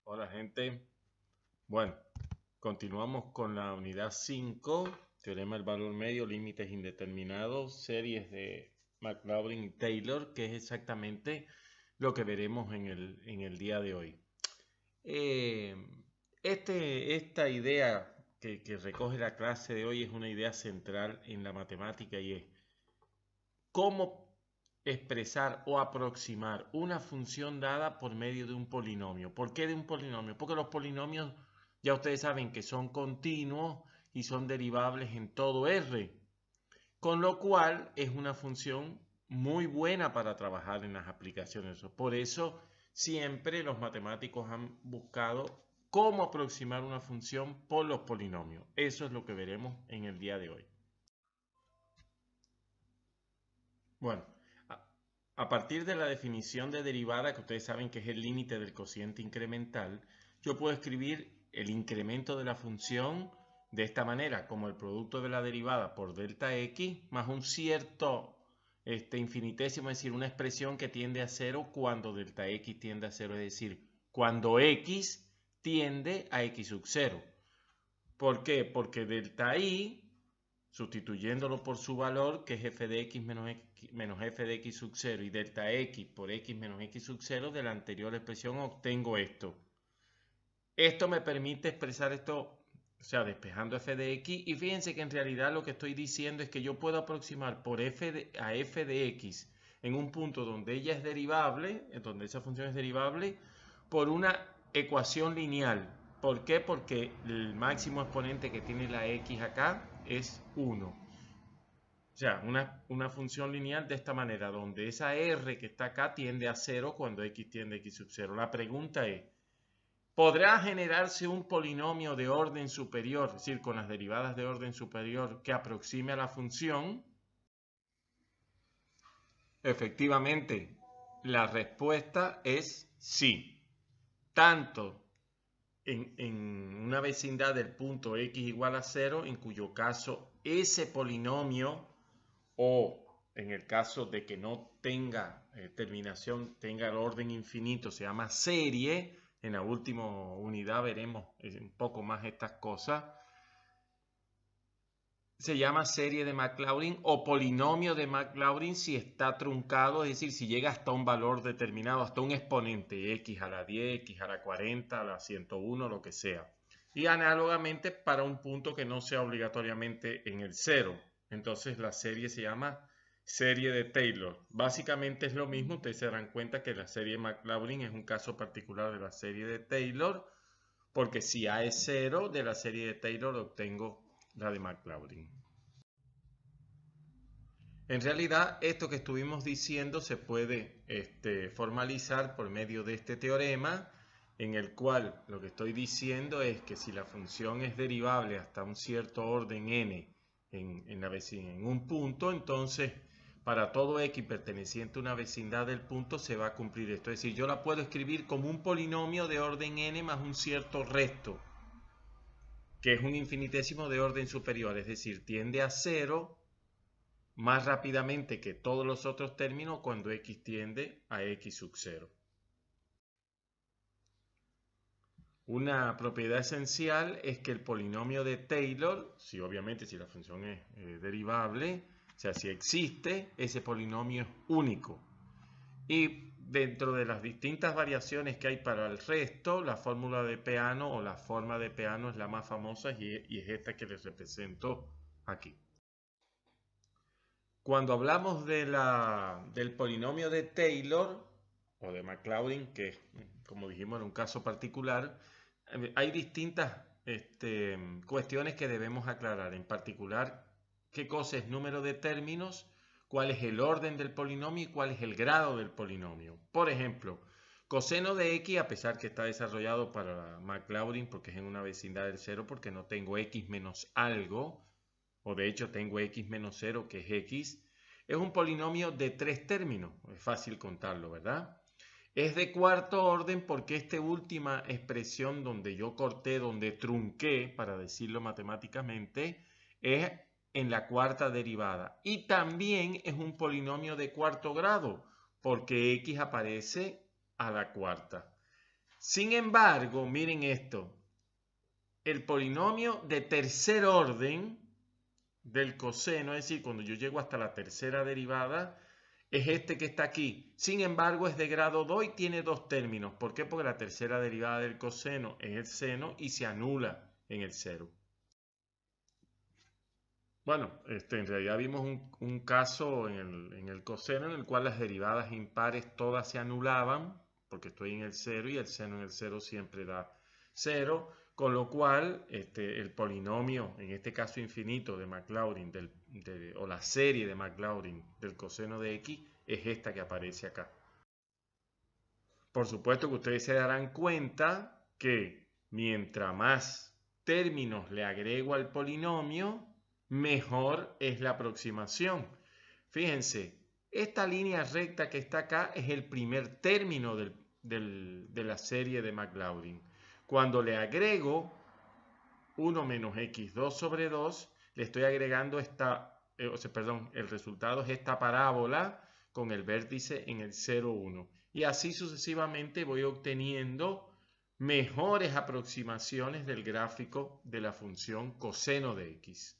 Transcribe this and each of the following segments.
Hola gente. Bueno, continuamos con la unidad 5, teorema del valor medio, límites indeterminados, series de Maclaurin y Taylor, que es exactamente lo que veremos en el día de hoy. Esta idea que recoge la clase de hoy es una idea central en la matemática y es cómo expresar o aproximar una función dada por medio de un polinomio. ¿Por qué de un polinomio? Porque los polinomios ya ustedes saben que son continuos y son derivables en todo R, con lo cual es una función muy buena para trabajar en las aplicaciones. Por eso siempre los matemáticos han buscado cómo aproximar una función por los polinomios. Eso es lo que veremos en el día de hoy. Bueno, a partir de la definición de derivada, que ustedes saben que es el límite del cociente incremental, yo puedo escribir el incremento de la función de esta manera, como el producto de la derivada por delta x más un cierto infinitésimo, es decir, una expresión que tiende a cero cuando delta x tiende a cero, es decir, cuando x tiende a x sub 0. ¿Por qué? Porque delta y, sustituyéndolo por su valor, que es f de x menos f de x sub 0 y delta x por x menos x sub 0, de la anterior expresión obtengo esto. Esto me permite expresar esto, o sea, despejando f de x, y fíjense que en realidad lo que estoy diciendo es que yo puedo aproximar por a f de x en un punto donde ella es derivable, donde esa función es derivable, por una ecuación lineal. ¿Por qué? Porque el máximo exponente que tiene la x acá es 1. O sea, una función lineal de esta manera, donde esa r que está acá tiende a 0 cuando x tiende a x sub 0. La pregunta es, ¿podrá generarse un polinomio de orden superior, es decir, con las derivadas de orden superior, que aproxime a la función? Efectivamente, la respuesta es sí. Tanto en una vecindad del punto x igual a 0, en cuyo caso ese polinomio, o en el caso de que no tenga terminación, tenga el orden infinito, se llama serie. En la última unidad veremos un poco más estas cosas. Se llama serie de Maclaurin o polinomio de Maclaurin si está truncado, es decir, si llega hasta un valor determinado, hasta un exponente, x a la 10, x a la 40, a la 101, lo que sea. Y análogamente para un punto que no sea obligatoriamente en el 0. Entonces la serie se llama serie de Taylor. Básicamente es lo mismo, ustedes se darán cuenta que la serie de Maclaurin es un caso particular de la serie de Taylor, porque si A es 0, de la serie de Taylor obtengo la de Maclaurin. En realidad, esto que estuvimos diciendo se puede formalizar por medio de este teorema, en el cual lo que estoy diciendo es que si la función es derivable hasta un cierto orden n en un punto, entonces para todo x perteneciente a una vecindad del punto se va a cumplir esto. Es decir, yo la puedo escribir como un polinomio de orden n más un cierto resto, que es un infinitésimo de orden superior, es decir, tiende a 0 más rápidamente que todos los otros términos cuando x tiende a x sub 0. Una propiedad esencial es que el polinomio de Taylor, obviamente si la función es derivable, o sea, si existe, ese polinomio es único. Y dentro de las distintas variaciones que hay para el resto, la fórmula de Peano o la forma de Peano es la más famosa y es esta que les represento aquí. Cuando hablamos del polinomio de Taylor o de Maclaurin, que como dijimos era un caso particular, hay distintas cuestiones que debemos aclarar. En particular, qué cosa es número de términos, cuál es el orden del polinomio y cuál es el grado del polinomio. Por ejemplo, coseno de x, a pesar que está desarrollado para Maclaurin porque es en una vecindad del 0, porque no tengo x menos algo, o de hecho tengo x menos 0 que es x, es un polinomio de 3 términos, es fácil contarlo, ¿verdad? Es de cuarto orden porque esta última expresión donde yo corté, donde trunqué, para decirlo matemáticamente, es en la cuarta derivada. Y también es un polinomio de cuarto grado porque x aparece a la cuarta. Sin embargo, miren esto. El polinomio de tercer orden del coseno, es decir, cuando yo llego hasta la tercera derivada, es este que está aquí. Sin embargo, es de grado 2 y tiene dos términos. ¿Por qué? Porque la tercera derivada del coseno es el seno y se anula en el cero. Bueno, en realidad vimos un caso en el coseno en el cual las derivadas impares todas se anulaban, porque estoy en el cero y el seno en el cero siempre da 0, con lo cual el polinomio, en este caso infinito de Maclaurin, o la serie de Maclaurin del coseno de x, es esta que aparece acá. Por supuesto que ustedes se darán cuenta que mientras más términos le agrego al polinomio, mejor es la aproximación. Fíjense, esta línea recta que está acá es el primer término de la serie de Maclaurin. Cuando le agrego 1 menos x2 sobre 2, le estoy agregando el resultado es esta parábola con el vértice en el 0, 1. Y así sucesivamente voy obteniendo mejores aproximaciones del gráfico de la función coseno de x.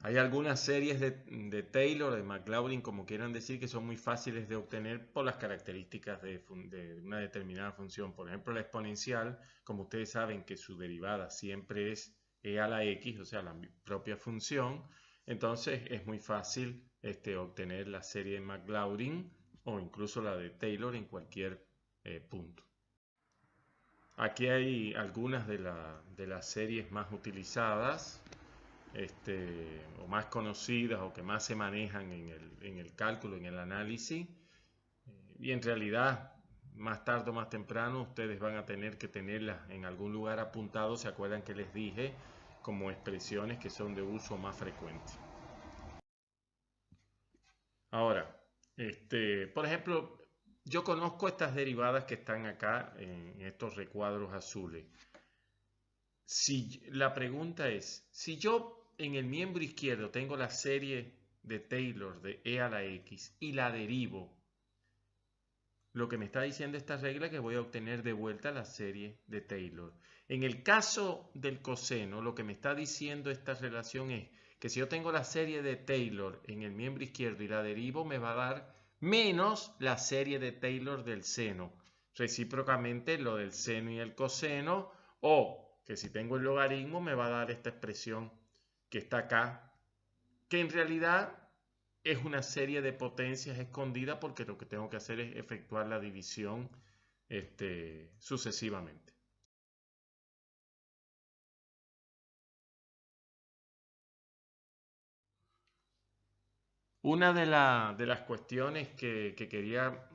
Hay algunas series de Taylor, de Maclaurin, como quieran decir, que son muy fáciles de obtener por las características de una determinada función. Por ejemplo, la exponencial, como ustedes saben que su derivada siempre es e a la x, o sea, la propia función, entonces es muy fácil obtener la serie de Maclaurin o incluso la de Taylor en cualquier punto. Aquí hay algunas de las series más utilizadas. O más conocidas o que más se manejan en el cálculo, en el análisis. Y en realidad, más tarde o más temprano, ustedes van a tener que tenerlas en algún lugar apuntado. ¿Se acuerdan que les dije? Como expresiones que son de uso más frecuente. Ahora, por ejemplo, yo conozco estas derivadas que están acá en estos recuadros azules. La pregunta es, si yo en el miembro izquierdo tengo la serie de Taylor de e a la x y la derivo, lo que me está diciendo esta regla es que voy a obtener de vuelta la serie de Taylor. En el caso del coseno, lo que me está diciendo esta relación es que si yo tengo la serie de Taylor en el miembro izquierdo y la derivo, me va a dar menos la serie de Taylor del seno. Recíprocamente, lo del seno y el coseno, o que si tengo el logaritmo me va a dar esta expresión que está acá, que en realidad es una serie de potencias escondidas porque lo que tengo que hacer es efectuar la división sucesivamente. Una de las cuestiones que quería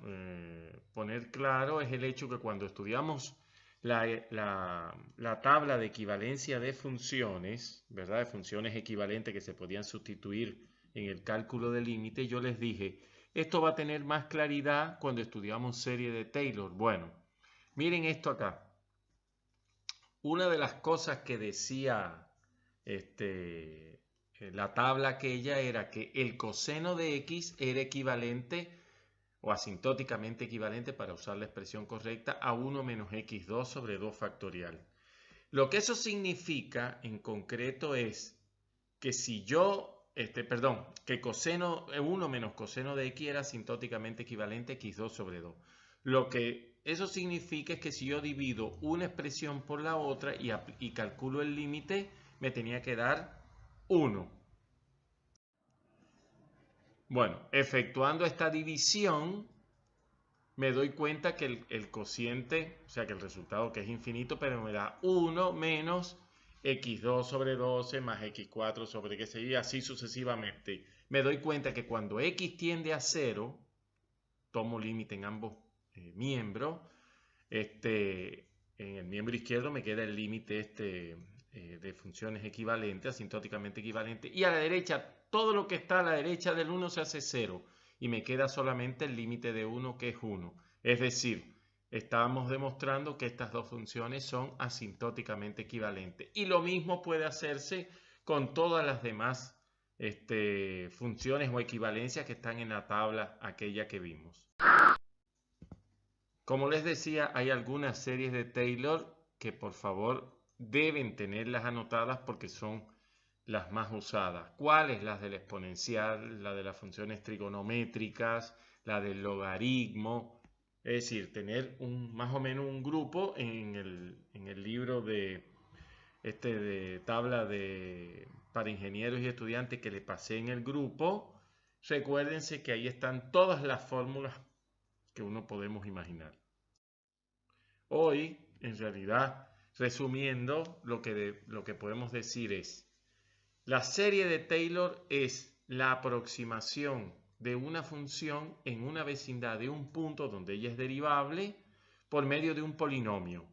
poner claro es el hecho que cuando estudiamos la tabla de equivalencia de funciones, ¿verdad? De funciones equivalentes que se podían sustituir en el cálculo de límite, yo les dije, esto va a tener más claridad cuando estudiamos serie de Taylor. Bueno, miren esto acá. Una de las cosas que decía la tabla aquella era que el coseno de x era equivalente o asintóticamente equivalente, para usar la expresión correcta, a 1 menos x2 sobre 2 factorial. Lo que eso significa en concreto es que si yo, que coseno 1 menos coseno de x era asintóticamente equivalente a x2 sobre 2. Lo que eso significa es que si yo divido una expresión por la otra y calculo el límite, me tenía que dar 1. Bueno, efectuando esta división, me doy cuenta que el cociente, o sea que el resultado que es infinito, pero me da 1 menos x2 sobre 12 más x4 sobre qué sé yo, y así sucesivamente. Me doy cuenta que cuando x tiende a 0, tomo límite en ambos miembros, en el miembro izquierdo me queda el límite de funciones equivalentes, asintóticamente equivalentes, y a la derecha, todo lo que está a la derecha del 1 se hace 0, y me queda solamente el límite de 1 que es 1. Es decir, estábamos demostrando que estas dos funciones son asintóticamente equivalentes. Y lo mismo puede hacerse con todas las demás funciones o equivalencias que están en la tabla aquella que vimos. Como les decía, hay algunas series de Taylor que por favor deben tenerlas anotadas porque son las más usadas. ¿Cuáles? Las del exponencial, la de las funciones trigonométricas, la del logaritmo. Es decir, tener más o menos un grupo en el libro de tabla para ingenieros y estudiantes que le pasé en el grupo. Recuérdense que ahí están todas las fórmulas que uno podemos imaginar. Hoy, en realidad, resumiendo, lo que podemos decir es, la serie de Taylor es la aproximación de una función en una vecindad de un punto donde ella es derivable por medio de un polinomio,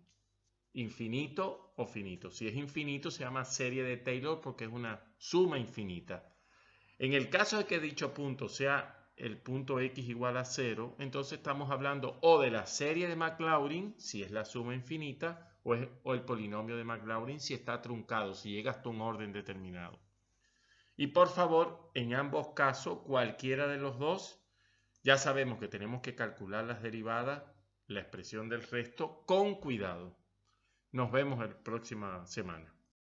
infinito o finito. Si es infinito se llama serie de Taylor porque es una suma infinita. En el caso de que dicho punto sea el punto x igual a 0, entonces estamos hablando o de la serie de Maclaurin, si es la suma infinita, o el polinomio de Maclaurin si está truncado, si llega hasta un orden determinado. Y por favor, en ambos casos, cualquiera de los dos, ya sabemos que tenemos que calcular las derivadas, la expresión del resto, con cuidado. Nos vemos la próxima semana.